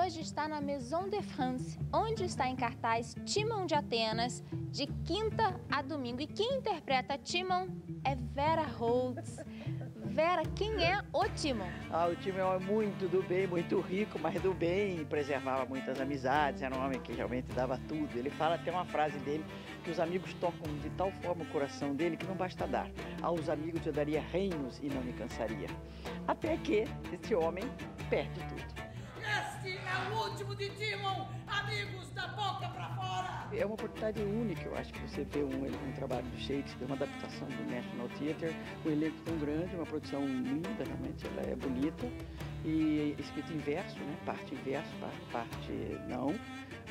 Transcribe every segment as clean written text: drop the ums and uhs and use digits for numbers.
hoje está na Maison de France, onde está em cartaz Timon de Atenas, de quinta a domingo. E quem interpreta Timon é Vera Holtz. Vera, quem é o Timon? O Timon é muito do bem, muito rico, mas do bem, preservava muitas amizades, era um homem que realmente dava tudo. Ele fala até uma frase dele, que os amigos tocam de tal forma o coração dele que não basta dar. Aos amigos eu daria reinos e não me cansaria. Até que esse homem perde tudo. Este é o último de Timon, amigos da boca pra fora! É uma oportunidade única, eu acho, que você vê um trabalho de Shakespeare, uma adaptação do National Theatre, um elenco tão grande, uma produção linda, realmente ela é bonita, e escrito em verso, né? Parte em verso, parte não,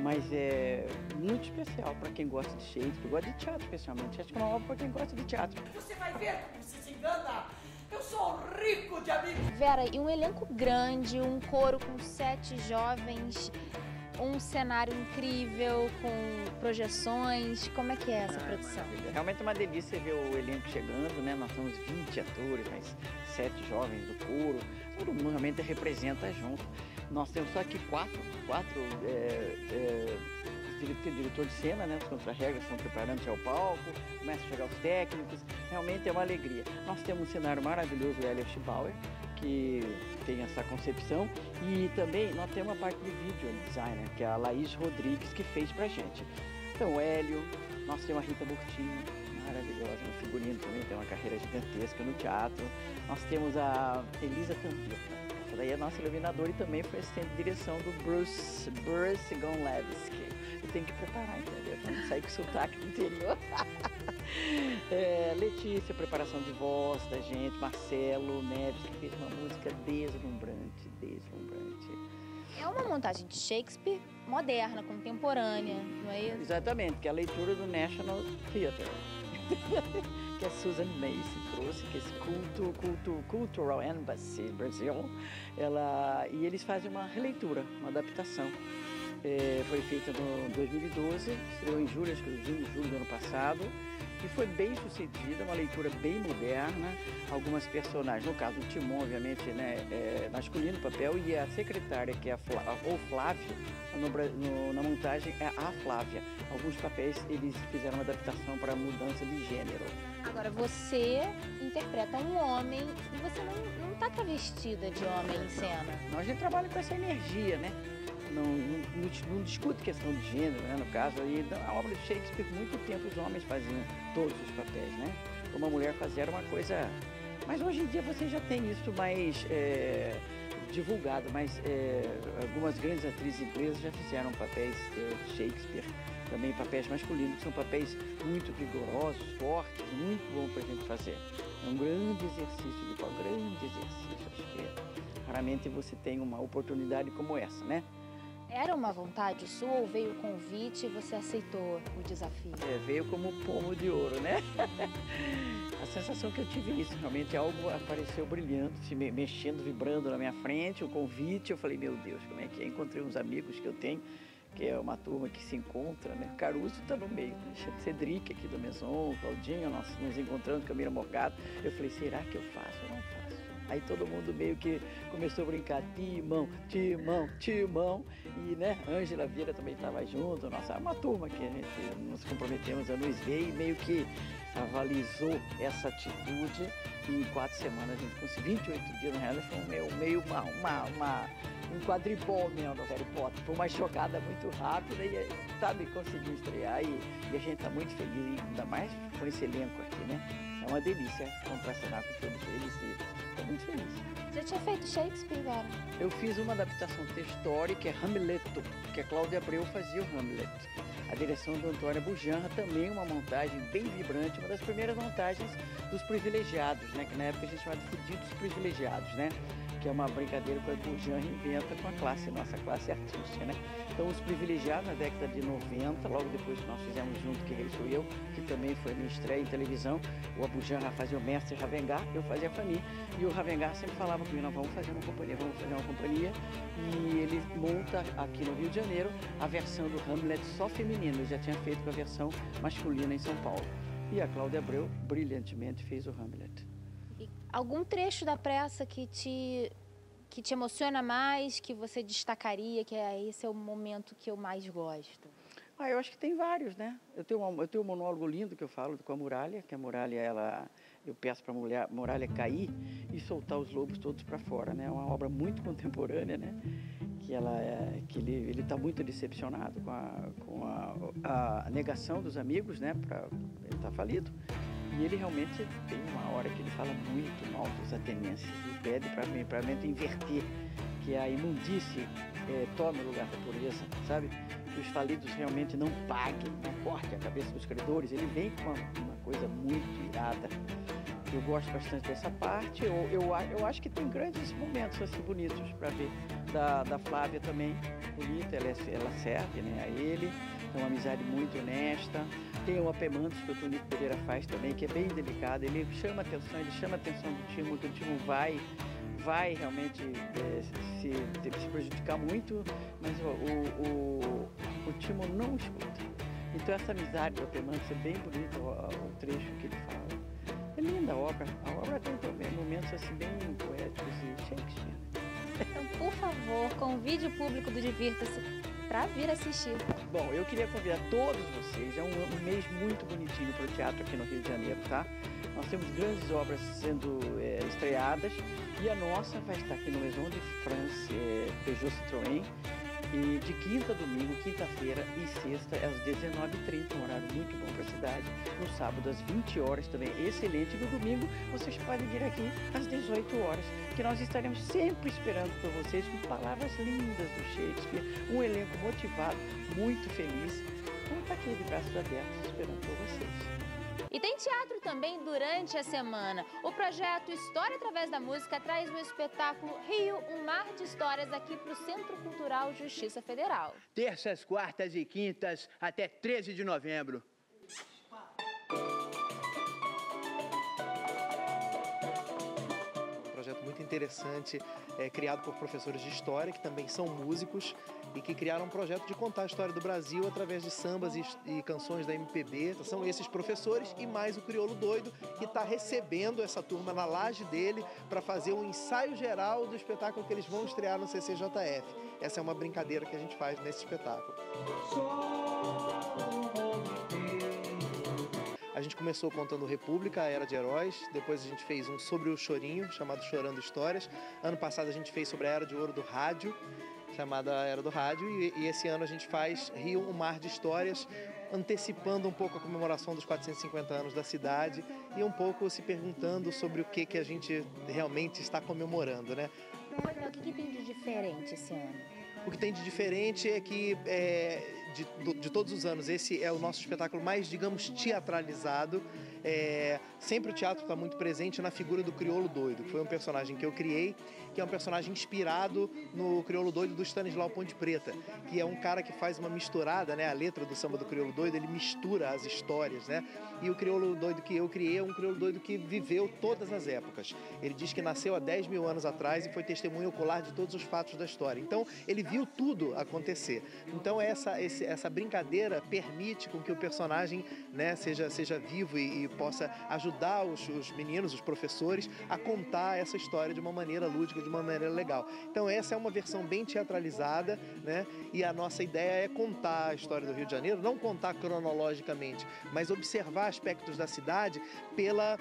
mas é muito especial para quem gosta de Shakespeare, gosta de teatro especialmente, acho que é uma obra para quem gosta de teatro. Você vai ver como você se engana! Eu sou rico de amigos! Vera, e um elenco grande, um coro com 7 jovens, um cenário incrível, com projeções. Como é que é essa produção? Realmente é uma delícia ver o elenco chegando, né? Nós temos 20 atores, mas 7 jovens do coro. Todo mundo realmente representa junto. Nós temos só aqui quatro diretor de cena, né? Os contra-regras estão preparando já o palco, começam a chegar os técnicos, realmente é uma alegria. Nós temos um cenário maravilhoso, o Hélio Schibauer, que tem essa concepção, e também nós temos a parte de vídeo designer, que é a Laís Rodrigues, que fez pra gente. Então, o Hélio, nós temos a Rita Burtini, maravilhosa, no figurino também, tem uma carreira gigantesca no teatro. Nós temos a Elisa Tanvita, essa daí é a nossa iluminadora e também foi assistente de direção do Bruce Gonlewski. Tem que preparar, entendeu? Pra não sair com sotaque do interior. Letícia, preparação de voz da gente, Marcelo Neves, que fez uma música deslumbrante. É uma montagem de Shakespeare moderna, contemporânea, não é isso? Exatamente, que é a leitura do National Theatre, que a Susan Macy trouxe, que é esse Cultural Embassy Brasil, e eles fazem uma releitura, uma adaptação. Foi feita no 2012, estreou em julho, acho que junho do ano passado, e foi bem sucedida, uma leitura bem moderna, algumas personagens, no caso o Timon, obviamente, né, masculino o papel, e a secretária, que é o Flávio, na montagem é a Flávia. Alguns papéis eles fizeram uma adaptação para mudança de gênero. Agora, você interpreta um homem e você não está travestida de homem em cena. Não, a gente trabalha com essa energia, né? Não discute questão de gênero, né? No caso aí, a obra de Shakespeare, por muito tempo os homens faziam todos os papéis, né? Como a mulher fazia era uma coisa... Mas hoje em dia você já tem isso mais divulgado, mas algumas grandes atrizes inglesas já fizeram papéis de Shakespeare, também papéis masculinos, que são papéis muito vigorosos, fortes, muito bom para a gente fazer. É um grande exercício de pau, grande exercício, acho que raramente você tem uma oportunidade como essa, né? Era uma vontade sua ou veio o convite e você aceitou o desafio? Veio como pomo de ouro, né? A sensação que eu tive é isso, realmente algo apareceu brilhando, se mexendo, vibrando na minha frente, o convite, eu falei, meu Deus, como é que é? Encontrei uns amigos que eu tenho, que é uma turma que se encontra, né? Caruso está no meio, né? Cedric aqui do Maison, Claudinho, nós nos encontramos, Camila Morgado. Eu falei, será que eu faço ou não faço? Aí todo mundo meio que começou a brincar, Timão, e né, Ângela Vieira também estava junto, nossa, uma turma que a gente nos comprometemos a nos ver e meio que avalizou essa atitude e em 4 semanas a gente conseguiu, 28 dias na realidade, foi meio um quadribol mesmo do Harry Potter, foi uma jogada muito rápida e, sabe, conseguiu estrear e a gente está muito feliz, ainda mais com esse elenco aqui, né? É uma delícia contracenar com todos eles e estou muito feliz. Já tinha feito Shakespeare, Vera? Eu fiz uma adaptação textória que é Hamleto, que a Cláudia Abreu fazia o Hamlet. A direção do Antônio Bujanra, também uma montagem bem vibrante, uma das primeiras montagens dos privilegiados, né? Que na época a gente chamava de fudidos privilegiados, né? Que é uma brincadeira que o Bujanra inventa com a classe, nossa classe artística, né? Então, os privilegiados, na década de 90, logo depois que nós fizemos junto, Que Rei Sou Eu, que também foi minha estreia em televisão, o Abujanra fazia o mestre Ravengar, eu fazia a Fanny, e o Ravengar sempre falava comigo, nós vamos fazer uma companhia, e ele monta aqui no Rio de Janeiro a versão do Hamlet só feminino, ele já tinha feito com a versão masculina em São Paulo. E a Cláudia Abreu, brilhantemente, fez o Hamlet. E algum trecho da peça que te que te emociona mais, que você destacaria, que esse é o momento que eu mais gosto? Eu acho que tem vários, né? Eu tenho um monólogo lindo que eu falo com a muralha, que a muralha, eu peço para a muralha cair e soltar os lobos todos para fora, né? É uma obra muito contemporânea, né? Que ele está muito decepcionado com a negação dos amigos, né? Ele está falido. E ele realmente tem uma hora que ele fala muito mal dos atenienses e pede para inverter, que a imundície tome o lugar da pureza, sabe? Que os falidos realmente não paguem, não cortem a cabeça dos credores. Ele vem com uma coisa muito irada. Eu gosto bastante dessa parte. Eu acho que tem grandes momentos assim bonitos para ver. Da Flávia também, bonita, ela serve, né, a ele. É uma amizade muito honesta. Tem o Apemantos que o Tonico Pereira faz também, que é bem delicado. Ele chama a atenção do Timo, que o Timo vai realmente se prejudicar muito, mas o Timo não escuta. Então essa amizade do Apemantos é bem bonita, o trecho que ele fala. É linda a obra tem momentos assim bem poéticos e Shakespeare. Então, por favor, convide o público do Divirta-se para vir assistir. Bom, eu queria convidar todos vocês, é um mês muito bonitinho para o teatro aqui no Rio de Janeiro, tá? Nós temos grandes obras sendo estreadas e a nossa vai estar aqui no Maison de France, Peugeot Citroën, e de quinta a domingo, quinta-feira e sexta, às 19h30, um horário muito bom para a cidade. No sábado, às 20 horas, também excelente. No domingo, vocês podem vir aqui às 18 horas, que nós estaremos sempre esperando por vocês com palavras lindas do Shakespeare, um elenco motivado, muito feliz. Vamos estar aqui de braços abertos esperando por vocês. E tem teatro também durante a semana. O projeto História Através da Música traz o espetáculo Rio, um mar de histórias aqui para o Centro Cultural Justiça Federal. Terças, quartas e quintas, até 13 de novembro. Um projeto muito interessante, criado por professores de história, que também são músicos, e que criaram um projeto de contar a história do Brasil através de sambas e canções da MPB. São esses professores e mais o Crioulo Doido, que está recebendo essa turma na laje dele para fazer um ensaio geral do espetáculo que eles vão estrear no CCJF. Essa é uma brincadeira que a gente faz nesse espetáculo. A gente começou contando República, a Era de Heróis, depois a gente fez um sobre o Chorinho, chamado Chorando Histórias. Ano passado a gente fez sobre a Era de Ouro do Rádio, chamada Era do Rádio, e esse ano a gente faz Rio, um mar de histórias, antecipando um pouco a comemoração dos 450 anos da cidade e um pouco se perguntando sobre o que a gente realmente está comemorando, né? O que tem de diferente esse ano? O que tem de diferente é que, de todos os anos, esse é o nosso espetáculo mais, digamos, teatralizado. Sempre o teatro está muito presente na figura do Crioulo Doido, que foi um personagem que eu criei, que é um personagem inspirado no Crioulo Doido do Stanislau Ponte Preta, que é um cara que faz uma misturada, né? A letra do samba do Crioulo Doido, ele mistura as histórias, né? E o Crioulo Doido que eu criei é um Crioulo Doido que viveu todas as épocas. Ele diz que nasceu há 10 mil anos atrás e foi testemunha ocular de todos os fatos da história. Então, ele viu tudo acontecer. Então, essa brincadeira permite com que o personagem, né, seja vivo e possa ajudar os meninos, os professores, a contar essa história de uma maneira lúdica, de uma maneira legal. Então, essa é uma versão bem teatralizada, né? E a nossa ideia é contar a história do Rio de Janeiro, não contar cronologicamente, mas observar aspectos da cidade pela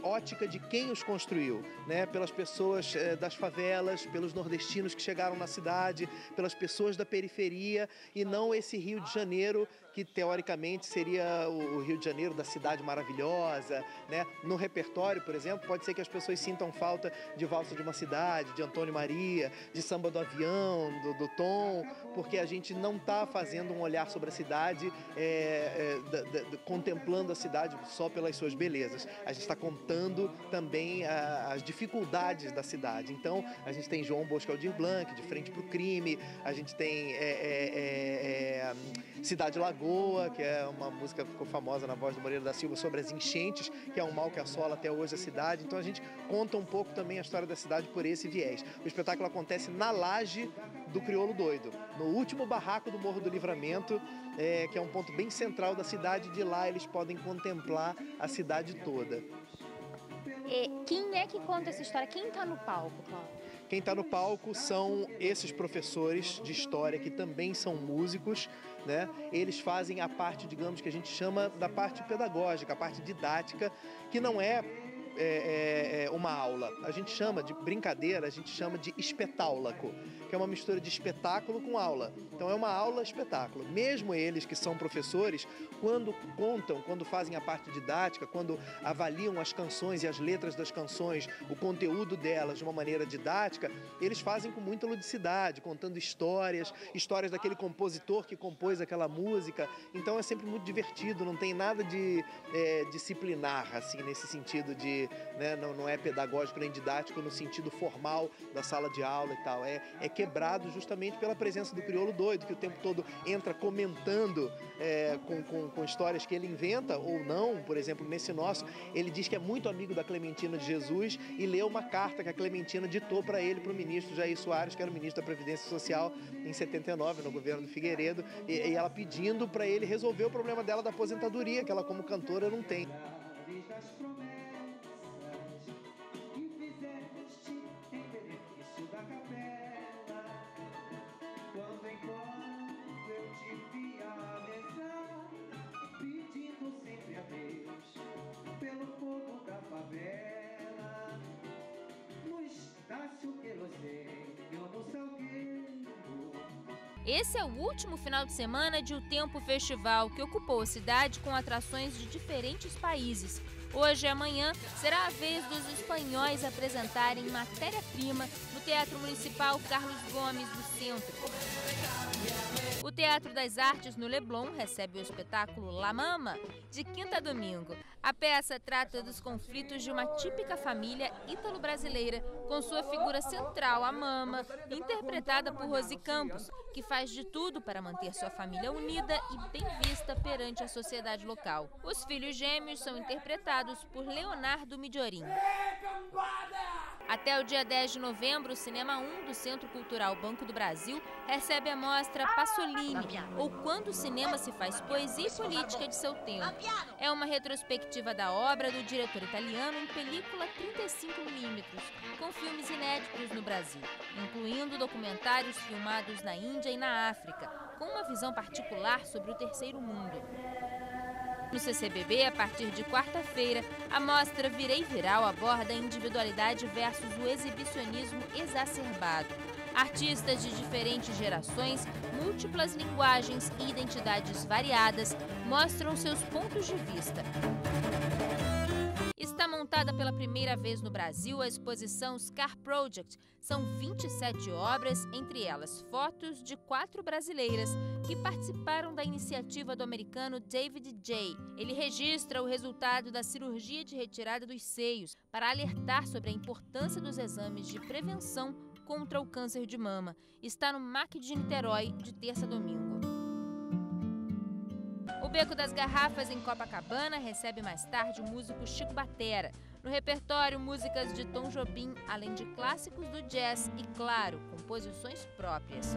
ótica de quem os construiu, né? Pelas pessoas das favelas, pelos nordestinos que chegaram na cidade, pelas pessoas da periferia, e não esse Rio de Janeiro que teoricamente seria o Rio de Janeiro da cidade maravilhosa, né? No repertório, por exemplo, pode ser que as pessoas sintam falta de Valsa de uma Cidade, de Antônio Maria, de Samba do Avião, do Tom, porque a gente não está fazendo um olhar sobre a cidade, contemplando a cidade só pelas suas belezas. A gente está contando também as dificuldades da cidade. Então, a gente tem João Bosco Aldir Blanc, De Frente para o Crime, a gente tem Cidade Lagoa, que é uma música que ficou famosa na voz do Moreira da Silva, sobre as enchentes, que é um mal que assola até hoje a cidade. Então a gente conta um pouco também a história da cidade por esse viés. O espetáculo acontece na laje do Crioulo Doido, no último barraco do Morro do Livramento, que é um ponto bem central da cidade. De lá eles podem contemplar a cidade toda. Quem é que conta essa história? Quem está no palco, Cláudio? Quem está no palco são esses professores de história que também são músicos, né? Eles fazem a parte, digamos, que a gente chama da parte pedagógica, a parte didática, que não é uma aula. A gente chama de brincadeira, a gente chama de espetáculo, que é uma mistura de espetáculo com aula. Então é uma aula-espetáculo. Mesmo eles que são professores, quando contam, quando fazem a parte didática, quando avaliam as canções e as letras das canções, o conteúdo delas de uma maneira didática, eles fazem com muita ludicidade, contando histórias daquele compositor que compôs aquela música. Então é sempre muito divertido, não tem nada de disciplinar, assim, nesse sentido de, né, não é pedagógico nem didático no sentido formal da sala de aula e tal. É quebrado justamente pela presença do crioulo doido, que o tempo todo entra comentando com histórias que ele inventa ou não. Por exemplo, nesse nosso, ele diz que é muito amigo da Clementina de Jesus e leu uma carta que a Clementina ditou para ele, para o ministro Jair Soares, que era o ministro da Previdência Social em 79, no governo do Figueiredo, e ela pedindo para ele resolver o problema dela da aposentadoria, que ela como cantora não tem. Esse é o último final de semana de O Tempo Festival, que ocupou a cidade com atrações de diferentes países. Hoje e amanhã será a vez dos espanhóis apresentarem Matéria-Prima no Teatro Municipal Carlos Gomes do Centro. O Teatro das Artes no Leblon recebe o espetáculo La Mama, de quinta a domingo. A peça trata dos conflitos de uma típica família ítalo-brasileira, com sua figura central, a Mama, interpretada por Rosi Campos, que faz de tudo para manter sua família unida e bem vista perante a sociedade local. Os filhos gêmeos são interpretados por Leonardo Midiorin. Até o dia 10 de novembro, o Cinema 1 do Centro Cultural Banco do Brasil recebe a mostra Pasolini, ou Quando o Cinema se faz poesia e política de seu tempo. É uma retrospectiva da obra do diretor italiano em película 35mm, com filmes inéditos no Brasil, incluindo documentários filmados na Índia e na África, com uma visão particular sobre o terceiro mundo. No CCBB, a partir de quarta-feira, a mostra Virei Viral aborda a individualidade versus o exibicionismo exacerbado. Artistas de diferentes gerações, múltiplas linguagens e identidades variadas mostram seus pontos de vista. Está montada pela primeira vez no Brasil a exposição Scar Project. São 27 obras, entre elas fotos de 4 brasileiras que participaram da iniciativa do americano David J. Ele registra o resultado da cirurgia de retirada dos seios para alertar sobre a importância dos exames de prevenção contra o câncer de mama. Está no MAC de Niterói, de terça a domingo. O Beco das Garrafas, em Copacabana, recebe mais tarde o músico Chico Batera. No repertório, músicas de Tom Jobim, além de clássicos do jazz e, claro, composições próprias.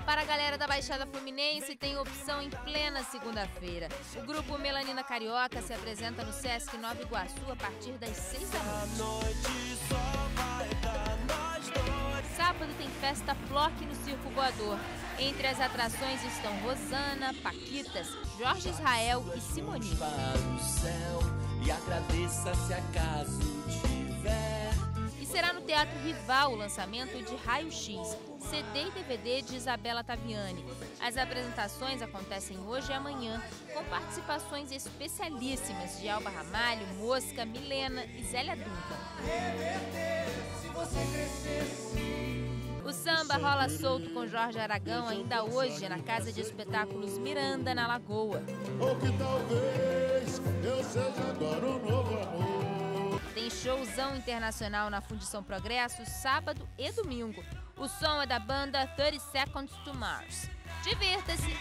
Para a galera da Baixada Fluminense, tem opção em plena segunda-feira. O grupo Melanina Carioca se apresenta no Sesc Nova Iguaçu a partir das 6 da noite. Sábado tem festa Plock no Circo Voador. Entre as atrações estão Rosana, Paquitas, Jorge Israel e Simoni. E será no Teatro Rival o lançamento de Raio X, CD e DVD de Isabela Taviani. As apresentações acontecem hoje e amanhã, com participações especialíssimas de Alba Ramalho, Mosca, Milena e Zélia Duncan. O samba rola solto com Jorge Aragão ainda hoje na Casa de Espetáculos Miranda, na Lagoa. Ou que talvez eu seja agora um novo amor. Tem showzão internacional na Fundição Progresso, sábado e domingo. O som é da banda 30 Seconds to Mars. Divirta-se!